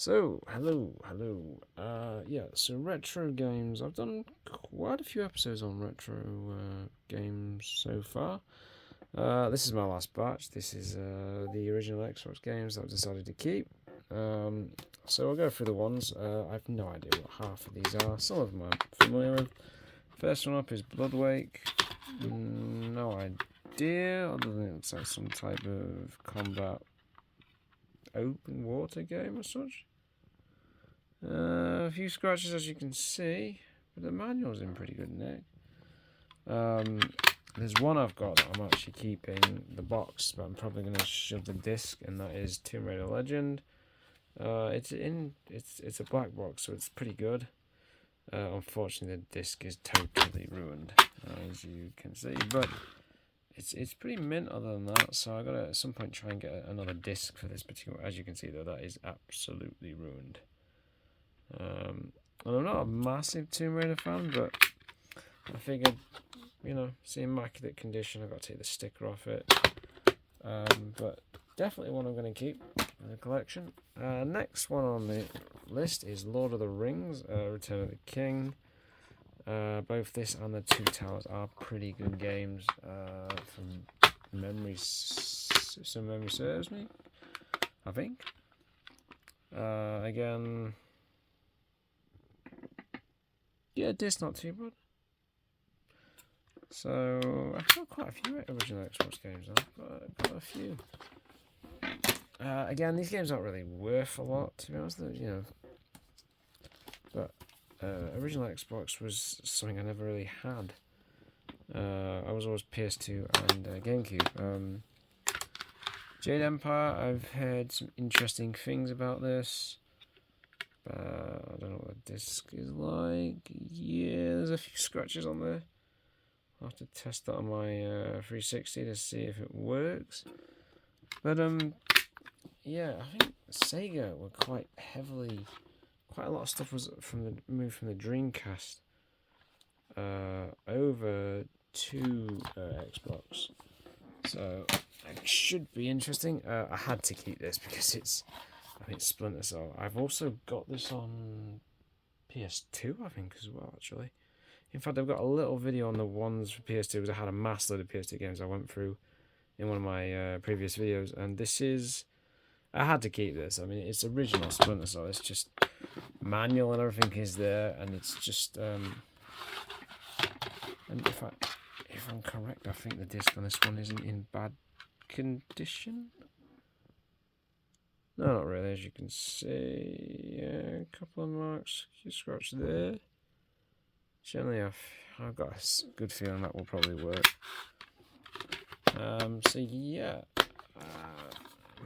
Hello. Yeah, so retro games. I've done quite a few episodes on retro games so far. This is my last batch. This is the original Xbox games that I've decided to keep. So I'll go through the ones. I have no idea what half of these are. Some of them I'm familiar with. First one up is Bloodwake. No idea, other than it looks like some type of combat open water game or such. A few scratches, as you can see, but the manual's in pretty good nick. There's one I've got that I'm actually keeping the box, but I'm probably going to shove the disc, and that is Tomb Raider Legend. It's a black box, so it's pretty good. Unfortunately, the disc is totally ruined, as you can see, but it's pretty mint other than that. So I gotta at some point try and get another disc for this particular. As you can see, though, that is absolutely ruined. And I'm not a massive Tomb Raider fan, but I figured, it's in immaculate condition. I've got to take the sticker off it. But definitely one I'm going to keep in the collection. Next one on the list is Lord of the Rings, Return of the King. Both this and the Two Towers are pretty good games. From memory serves me, I think. Again. Yeah, disc not too bad. So I've got quite a few original Xbox games now. I've got a few. Again, these games aren't really worth a lot, to be honest. But original Xbox was something I never really had. I was always PS2 and GameCube. Jade Empire, I've heard some interesting things about this. I don't know what the disc is like. Yeah, there's a few scratches on there. I'll have to test that on my 360 to see if it works. But yeah, I think Sega were quite a lot of stuff was moved from the Dreamcast over to Xbox. So it should be interesting. I had to keep this because I think Splinter Cell. I've also got this on PS2, I think, as well, actually. In fact, I've got a little video on the ones for PS2 because I had a mass load of PS2 games I went through in one of my previous videos. And this is... I had to keep this. I mean, it's original Splinter Cell. It's just manual and everything is there. And it's just... and if I'm correct, I think the disc on this one isn't in bad condition. No, not really, as you can see. Yeah, a couple of marks, you scratch there. Generally, I've got a good feeling that will probably work. So yeah, I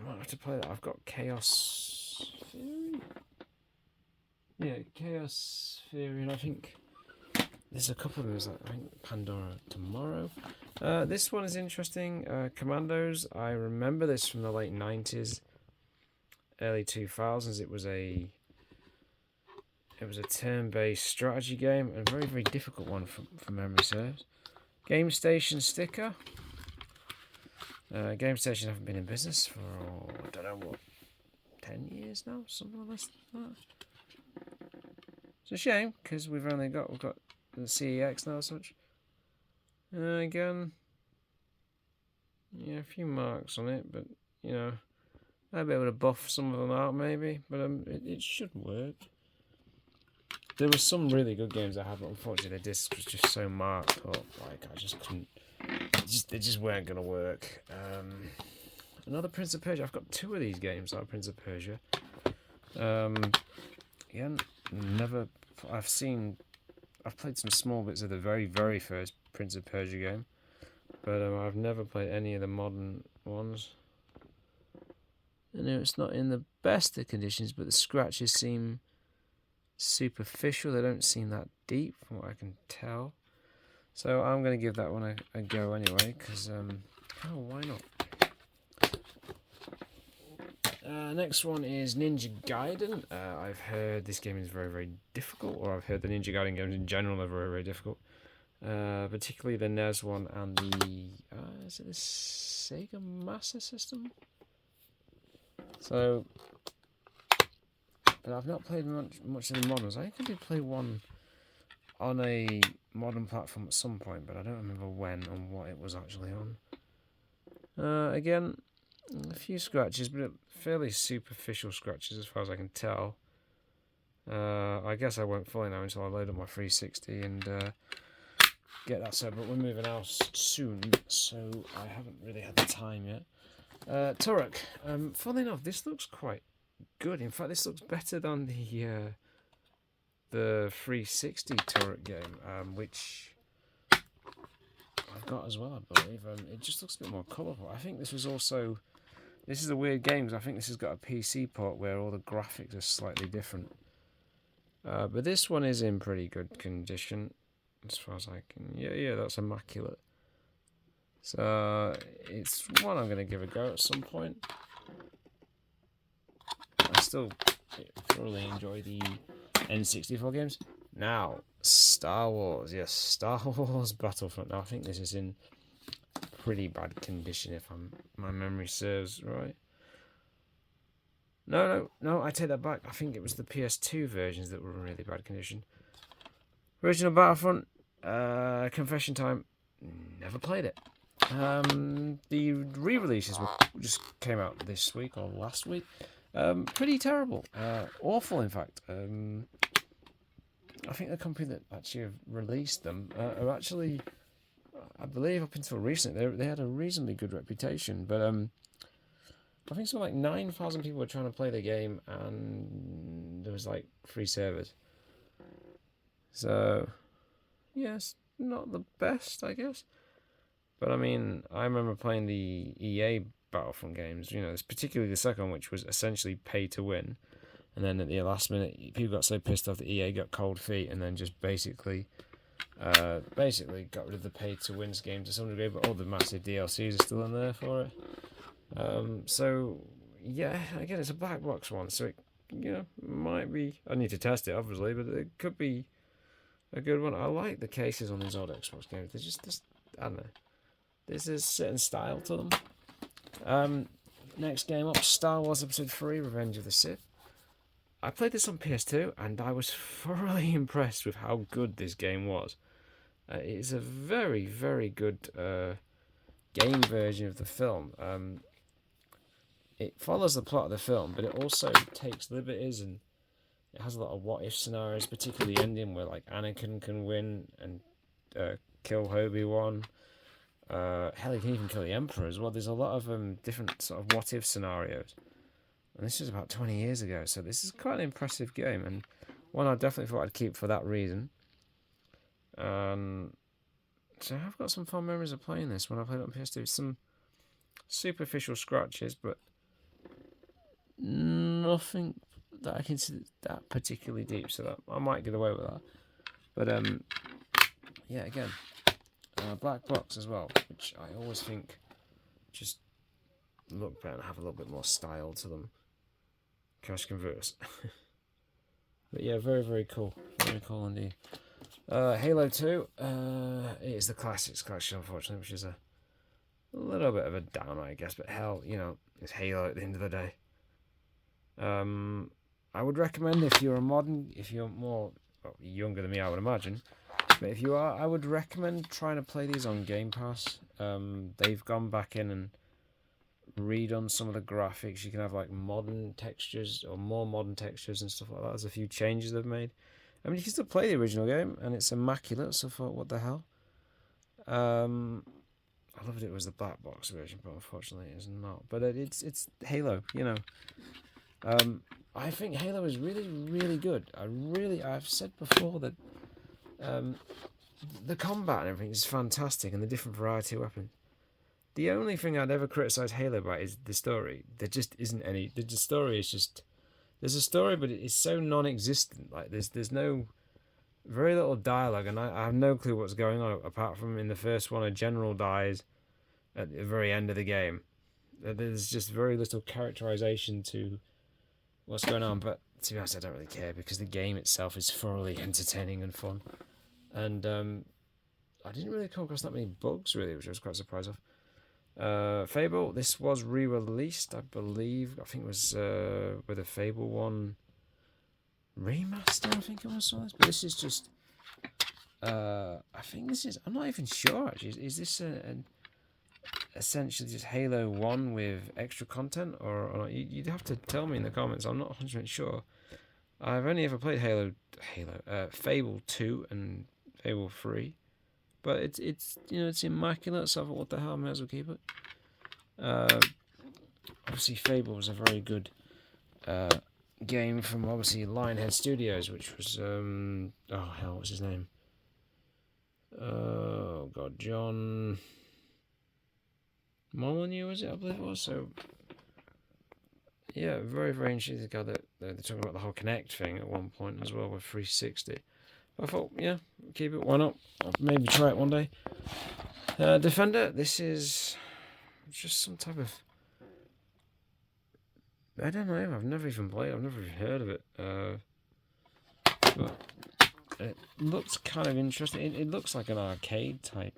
might have to play that. I've got Chaos Theory. Yeah, Chaos Theory, and I think there's a couple of those. I think Pandora Tomorrow. This one is interesting. Commandos. I remember this from the late 90s. Early 2000s. It was a turn-based strategy game, and a very, very difficult one from memory serves. Game Station sticker. Game Station haven't been in business for, I don't know what, 10 years now, something less than that. It's a shame because we've got the CEX now, as such. Again, yeah, a few marks on it, but I'll be able to buff some of them out maybe, but it should work. There were some really good games I had, but unfortunately the disc was just so marked up, like I just couldn't. They just weren't gonna work. Another Prince of Persia. I've got two of these games. Like Prince of Persia. Again, I've played some small bits of the very, very first Prince of Persia game, but I've never played any of the modern ones. I know it's not in the best of conditions, but the scratches seem superficial. They don't seem that deep from what I can tell. So I'm going to give that one a go anyway, because, why not? Next one is Ninja Gaiden. I've heard this game is very, very difficult, or I've heard the Ninja Gaiden games in general are very, very difficult. Particularly the NES one and is it the Sega Master System? So but I've not played much in the moderns. I think I did play one on a modern platform at some point, but I don't remember when and what it was actually on. Again, a few scratches, but fairly superficial scratches as far as I can tell. I guess I won't fully know until I load up my 360 and get that set, but we're moving house soon, so I haven't really had the time yet. Turok, funnily enough, this looks quite good. In fact, this looks better than the 360 Turok game, which I've got as well, I believe. It just looks a bit more colourful. I think this is a weird game, because I think this has got a PC port where all the graphics are slightly different. But this one is in pretty good condition, as far as I can... Yeah, that's immaculate. So, it's one I'm going to give a go at some point. I still thoroughly enjoy the N64 games. Now, Star Wars. Yes, Star Wars Battlefront. Now, I think this is in pretty bad condition, if my memory serves right. No, I take that back. I think it was the PS2 versions that were in really bad condition. Original Battlefront, confession time, never played it. The re-releases just came out this week or last week. Pretty terrible. Awful, in fact. I think the company that actually have released them are actually, I believe up until recently, they had a reasonably good reputation, but I think something like 9,000 people were trying to play the game, and there was like 3 servers. So, yes, not the best, I guess. But I mean, I remember playing the EA Battlefront games. It's particularly the second one, which was essentially pay to win. And then at the last minute, people got so pissed off that EA got cold feet, and then just basically got rid of the pay to win game to some degree. But all the massive DLCs are still in there for it. So, yeah, again, it's a black box one, so it, might be... I need to test it, obviously, but it could be a good one. I like the cases on these old Xbox games. They're just I don't know. There's a certain style to them. Next game up, Star Wars Episode 3, Revenge of the Sith. I played this on PS2, and I was thoroughly impressed with how good this game was. It is a very, very good game version of the film. It follows the plot of the film, but it also takes liberties, and it has a lot of what-if scenarios, particularly the ending where like Anakin can win and kill Obi-Wan. Hell, he can even kill the Emperor as well. There's a lot of different sort of what-if scenarios. And this was about 20 years ago, so this is quite an impressive game, and one I definitely thought I'd keep for that reason. So I've got some fond memories of playing this when I played it on PS2. Some superficial scratches, but nothing that I consider that particularly deep, so that I might get away with that. But yeah, again, black box as well, which I always think just look better and have a little bit more style to them. Cash converters. But yeah, very, very cool. Very cool indeed. Halo 2, it is the Classics collection, unfortunately, which is a little bit of a downer, I guess, but hell, it's Halo at the end of the day. I would recommend if you're more younger than me, I would imagine, but if you are, I would recommend trying to play these on Game Pass. They've gone back in and redone some of the graphics. You can have like modern textures or more modern textures and stuff like that. There's a few changes they've made. I mean, you can still play the original game, and it's immaculate, so I thought, what the hell? I loved it was the black box version, but unfortunately it's not. But it's Halo, I think Halo is really, really good. I've said before that the combat and everything is fantastic, and the different variety of weapons. The only thing I'd ever criticise Halo about is the story. There just isn't any. The story is just... There's a story, but it's so non-existent. Like, there's no... Very little dialogue, and I have no clue what's going on, apart from in the first one, a general dies at the very end of the game. There's just very little characterization to what's going on, but to be honest, I don't really care, because the game itself is thoroughly entertaining and fun. And I didn't really come across that many bugs, really, which I was quite surprised of. Fable, this was re-released, I believe. I think it was with a Fable one remaster, I think it was. But this is just, I think this is, I'm not even sure actually. Is this an essentially just Halo 1 with extra content, or not? You'd have to tell me in the comments. I'm not 100% sure. I've only ever played Fable 2 and Fable 3, but it's it's immaculate. So I thought, what the hell, I might as well keep it. Obviously, Fable was a very good game from obviously Lionhead Studios, which was oh hell, what's his name? Oh god, John Molyneux, was it? I believe it was. So yeah, very very interesting. Guy that they're talking about the whole Kinect thing at one point as well with 360. I thought, yeah, keep it. Why not? I'll maybe try it one day. Defender. This is just some type of, I don't know. I've never even played. I've never even heard of it. But it looks kind of interesting. It looks like an arcade type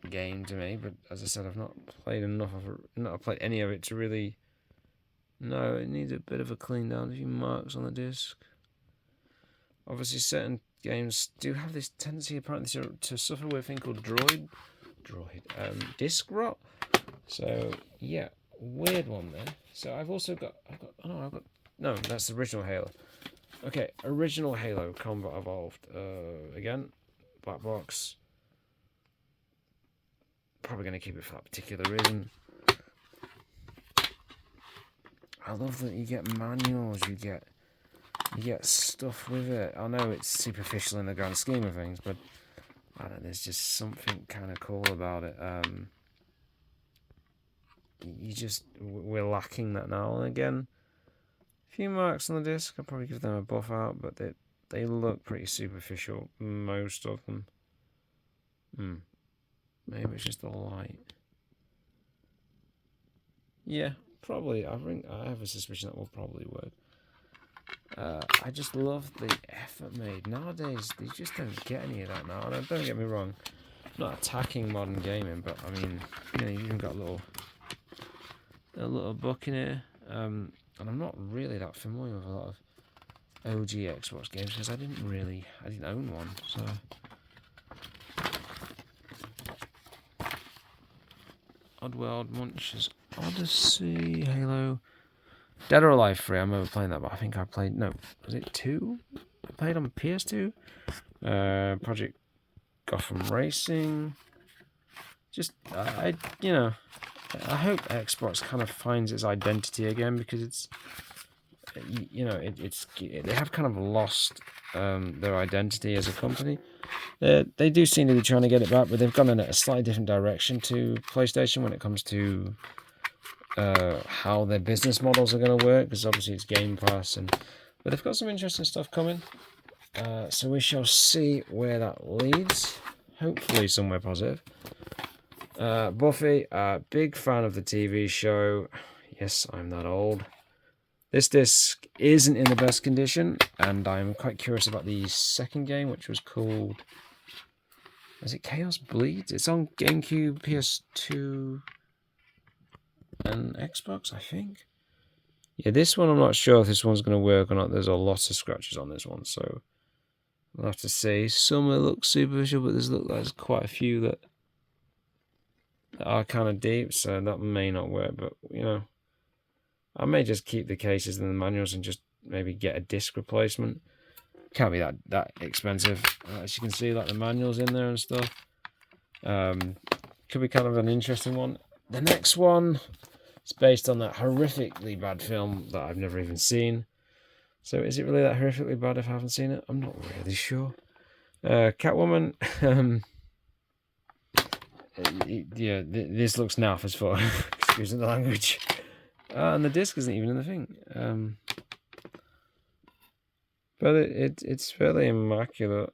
game to me. But as I said, I've not played enough of it. Not played any of it to really. No, it needs a bit of a clean down. A few marks on the disc. Obviously, certain games do have this tendency apparently to suffer with a thing called disc rot. So yeah, weird one there. So I've got no, that's the original Halo. Okay, original Halo Combat Evolved. Again, black box. Probably going to keep it for that particular reason. I love that you get manuals, you get stuff with it. I know it's superficial in the grand scheme of things, but I don't know, there's just something kind of cool about it. We're lacking that now and again. A few marks on the disc, I'll probably give them a buff out, but they look pretty superficial, most of them. Maybe it's just the light. Yeah, probably. I have a suspicion that will probably work. I just love the effort made. Nowadays, they just don't get any of that now. And don't get me wrong, I'm not attacking modern gaming, but I mean, you've even got a little book in here. And I'm not really that familiar with a lot of OG Xbox games because I didn't own one. So Oddworld, Munch's Odyssey, Halo, Dead or Alive 3. I remember playing that, but I think I played, no, was it 2? I played on PS2. Project Gotham Racing. Just, I hope Xbox kind of finds its identity again, because they have kind of lost their identity as a company. They do seem to be trying to get it back, but they've gone in a slightly different direction to PlayStation when it comes to how their business models are going to work, because obviously it's Game Pass, but they've got some interesting stuff coming. So we shall see where that leads. Hopefully somewhere positive. Buffy, big fan of the TV show. Yes, I'm that old. This disc isn't in the best condition, and I'm quite curious about the second game, which was called, is it Chaos Bleeds? It's on GameCube, PS2, and Xbox, I think. Yeah, this one, I'm not sure if this one's going to work or not. There's a lot of scratches on this one, so we'll have to see. Some look superficial, but there's quite a few that are kind of deep, so that may not work. But I may just keep the cases and the manuals and just maybe get a disc replacement. Can't be that expensive. As you can see, like the manuals in there and stuff. Could be kind of an interesting one. The next one is based on that horrifically bad film that I've never even seen. So is it really that horrifically bad if I haven't seen it? I'm not really sure. Catwoman. Yeah, this looks naff as fuck. Excuse the language. And the disc isn't even in the thing. But it's fairly immaculate.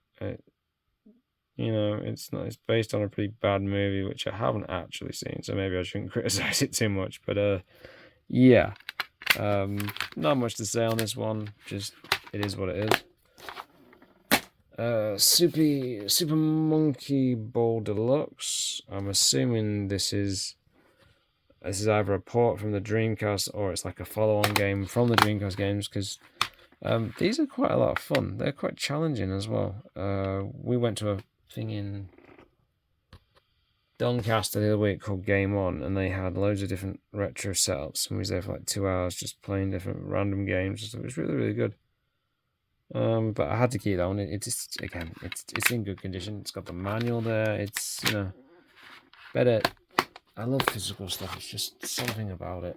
It's based on a pretty bad movie, which I haven't actually seen, so maybe I shouldn't criticize it too much. But yeah, not much to say on this one. Just it is what it is. Super Monkey Ball Deluxe. I'm assuming this is this is either a port from the Dreamcast or it's like a follow-on game from the Dreamcast games, because these are quite a lot of fun. They're quite challenging as well. We went to a thing in Doncaster the other week called Game On, and they had loads of different retro setups, and we was there for like 2 hours just playing different random games. So it was really, really good. But I had to keep that one. It's in good condition. It's got the manual there. It's, you know, better. I love physical stuff. It's just something about it.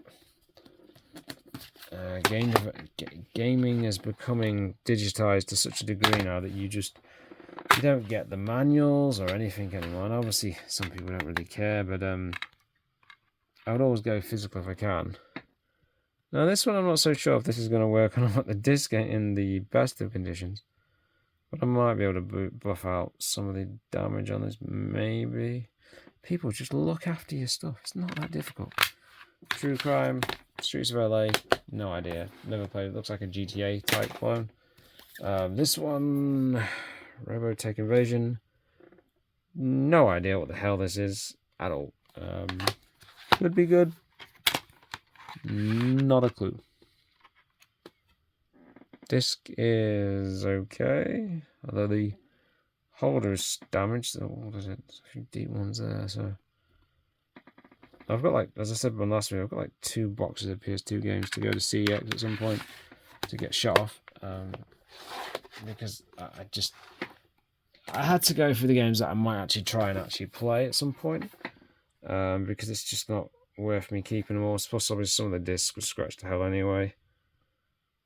Gaming is becoming digitized to such a degree now that you don't get the manuals or anything anymore. And obviously, some people don't really care, but I would always go physical if I can. Now, this one I'm not so sure if this is going to work. I don't want the disc in the best of conditions, but I might be able to buff out some of the damage on this. Maybe. People, just look after your stuff. It's not that difficult. True Crime, Streets of LA, no idea. Never played it. Looks like a GTA type clone. This one, Robotech Invasion. No idea what the hell this is at all. Could be good. Not a clue. Disc is okay, although the holder's damaged. So what is it? There's a few deep ones there. So I've got, like, as I said in last video, I've got like 2 boxes of PS2 games to go to CEX at some point to get shut off. Because I had to go through the games that I might actually try and actually play at some point. Because it's just not worth me keeping them all. Plus, obviously, some of the discs were scratched to hell anyway.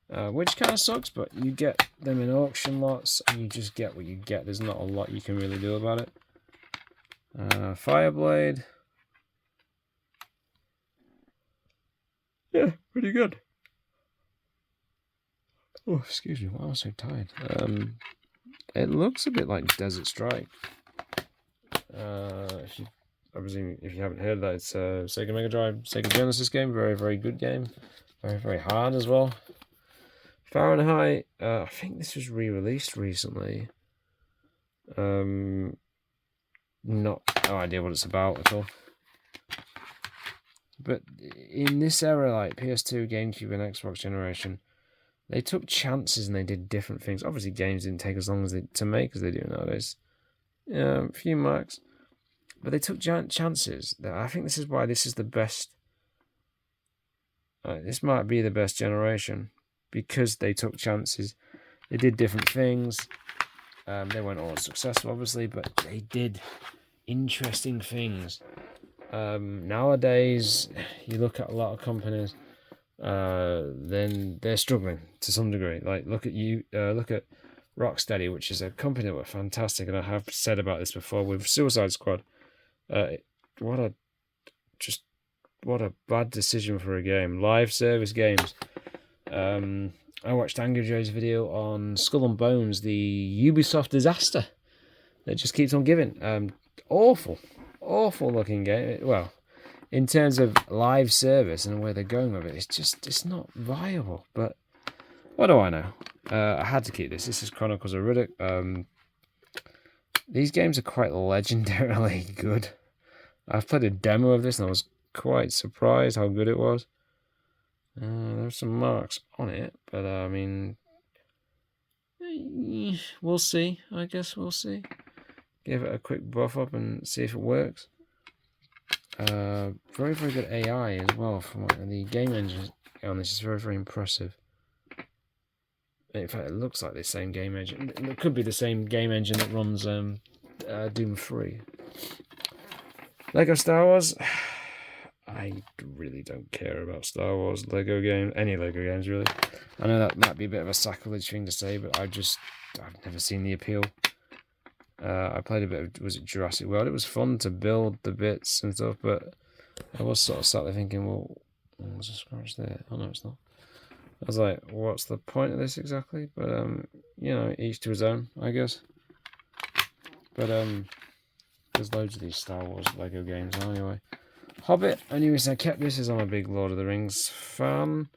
Which kind of sucks, but you get them in auction lots, and you just get what you get. There's not a lot you can really do about it. Fireblade. Yeah, pretty good. Oh, excuse me, why am I so tired? It looks a bit like Desert Strike. If you haven't heard of that, it's a Sega Mega Drive, Sega Genesis game. Very, very good game. Very, very hard as well. Fahrenheit, I think this was re-released recently. No idea what it's about at all. But in this era, like PS2, GameCube, and Xbox generation, they took chances and they did different things. Obviously, games didn't take as long to make as they do nowadays. A few marks. But they took chances. I think this is why this is the best. This might be the best generation. Because they took chances. They did different things. They weren't all successful, obviously, but they did interesting things. Nowadays, you look at a lot of companies, then they're struggling to some degree. Like, look at Rocksteady, which is a company that were fantastic, and I have said about this before with Suicide Squad. What a bad decision for a game. Live service games. I watched Angry Joe's video on Skull and Bones, the Ubisoft disaster that just keeps on giving. Awful looking game. Well, in terms of live service and where they're going with it, it's not viable. But what do I know? I had to keep this. This is Chronicles of Riddick. These games are quite legendarily good. I've played a demo of this and I was quite surprised how good it was. There's some marks on it, but I mean, we'll see. I guess we'll see. Give it a quick buff up and see if it works. Very, very good AI as well. From the game engine on this is very, very impressive. In fact, it looks like the same game engine. It could be the same game engine that runs Doom 3. Lego Star Wars. I really don't care about Star Wars Lego games, any Lego games really. I know that might be a bit of a sacrilege thing to say, but I've never seen the appeal. I played a bit of, was it Jurassic World? It was fun to build the bits and stuff, but I was sort of sat there thinking, well, there's a scratch there. Oh no, it's not. I was like, what's the point of this exactly? But you know, each to his own, I guess. But there's loads of these Star Wars Lego games now anyway. Hobbit, only reason I kept this is I'm a big Lord of the Rings fan.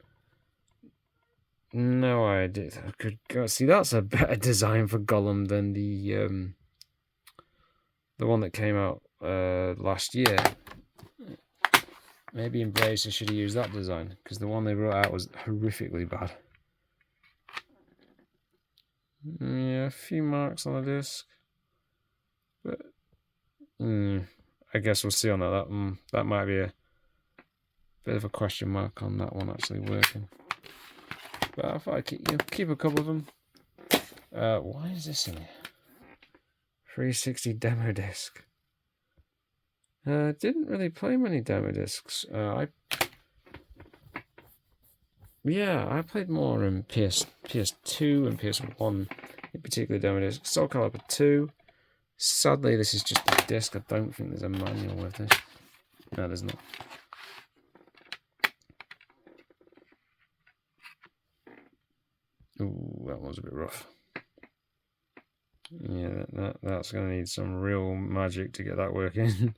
No idea. I could go see that's a better design for Gollum than the one that came out last year. Maybe Embracer should have used that design, because the one they brought out was horrifically bad. Yeah, a few marks on the disc, but I guess we'll see on that. That might be a bit of a question mark on that one actually working. But I thought I'd keep a couple of them. Why is this in here? 360 demo disc. Didn't really play many demo discs. I played more in PS2 and PS1, in particular demo disc. Soul Calibur 2. Sadly, this is just a disc. I don't think there's a manual with this. No, there's not. Ooh, that was a bit rough. Yeah, that's going to need some real magic to get that working.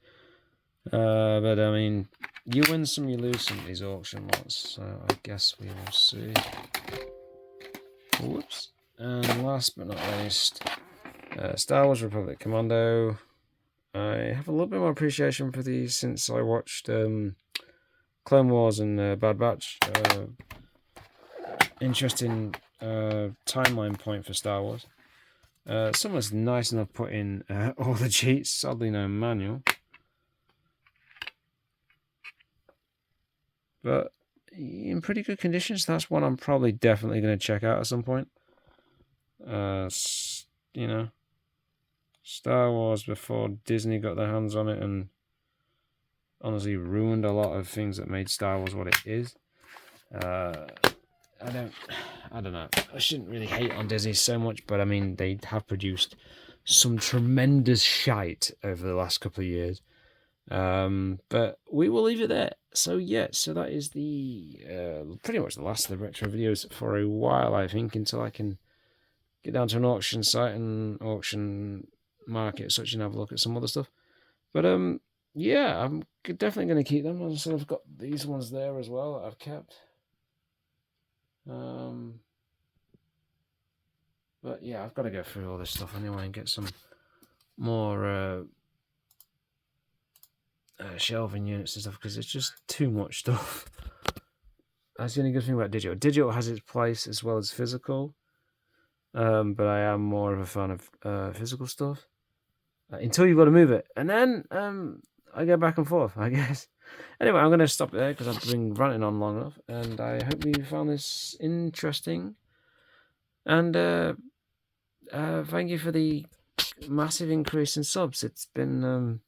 But I mean, you win some, you lose some of these auction lots, so I guess we will see. Whoops. And last but not least, Star Wars Republic Commando. I have a little bit more appreciation for these since I watched Clone Wars and Bad Batch. Interesting timeline point for Star Wars. Someone's nice enough put in all the cheats, sadly no manual. But in pretty good conditions. That's one I'm probably definitely going to check out at some point. You know, Star Wars before Disney got their hands on it and honestly ruined a lot of things that made Star Wars what it is. I don't know. I shouldn't really hate on Disney so much, but I mean, they have produced some tremendous shite over the last couple of years. But we will leave it there. So yeah, so that is the pretty much the last of the retro videos for a while, I think, until I can get down to an auction site and auction market such and have a look at some other stuff. But yeah, I'm definitely going to keep them. As I said, I've got these ones there as well that I've kept. But yeah, I've got to go through all this stuff anyway and get some more shelving units and stuff, because it's just too much stuff. That's the only good thing about digital. Digital has its place as well as physical, but I am more of a fan of physical stuff until you've got to move it, and then I go back and forth, I guess. Anyway, I'm going to stop there because I've been ranting on long enough, and I hope you found this interesting. And thank you for the massive increase in subs. It's been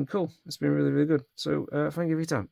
cool. It's been really, really good. So thank you for your time.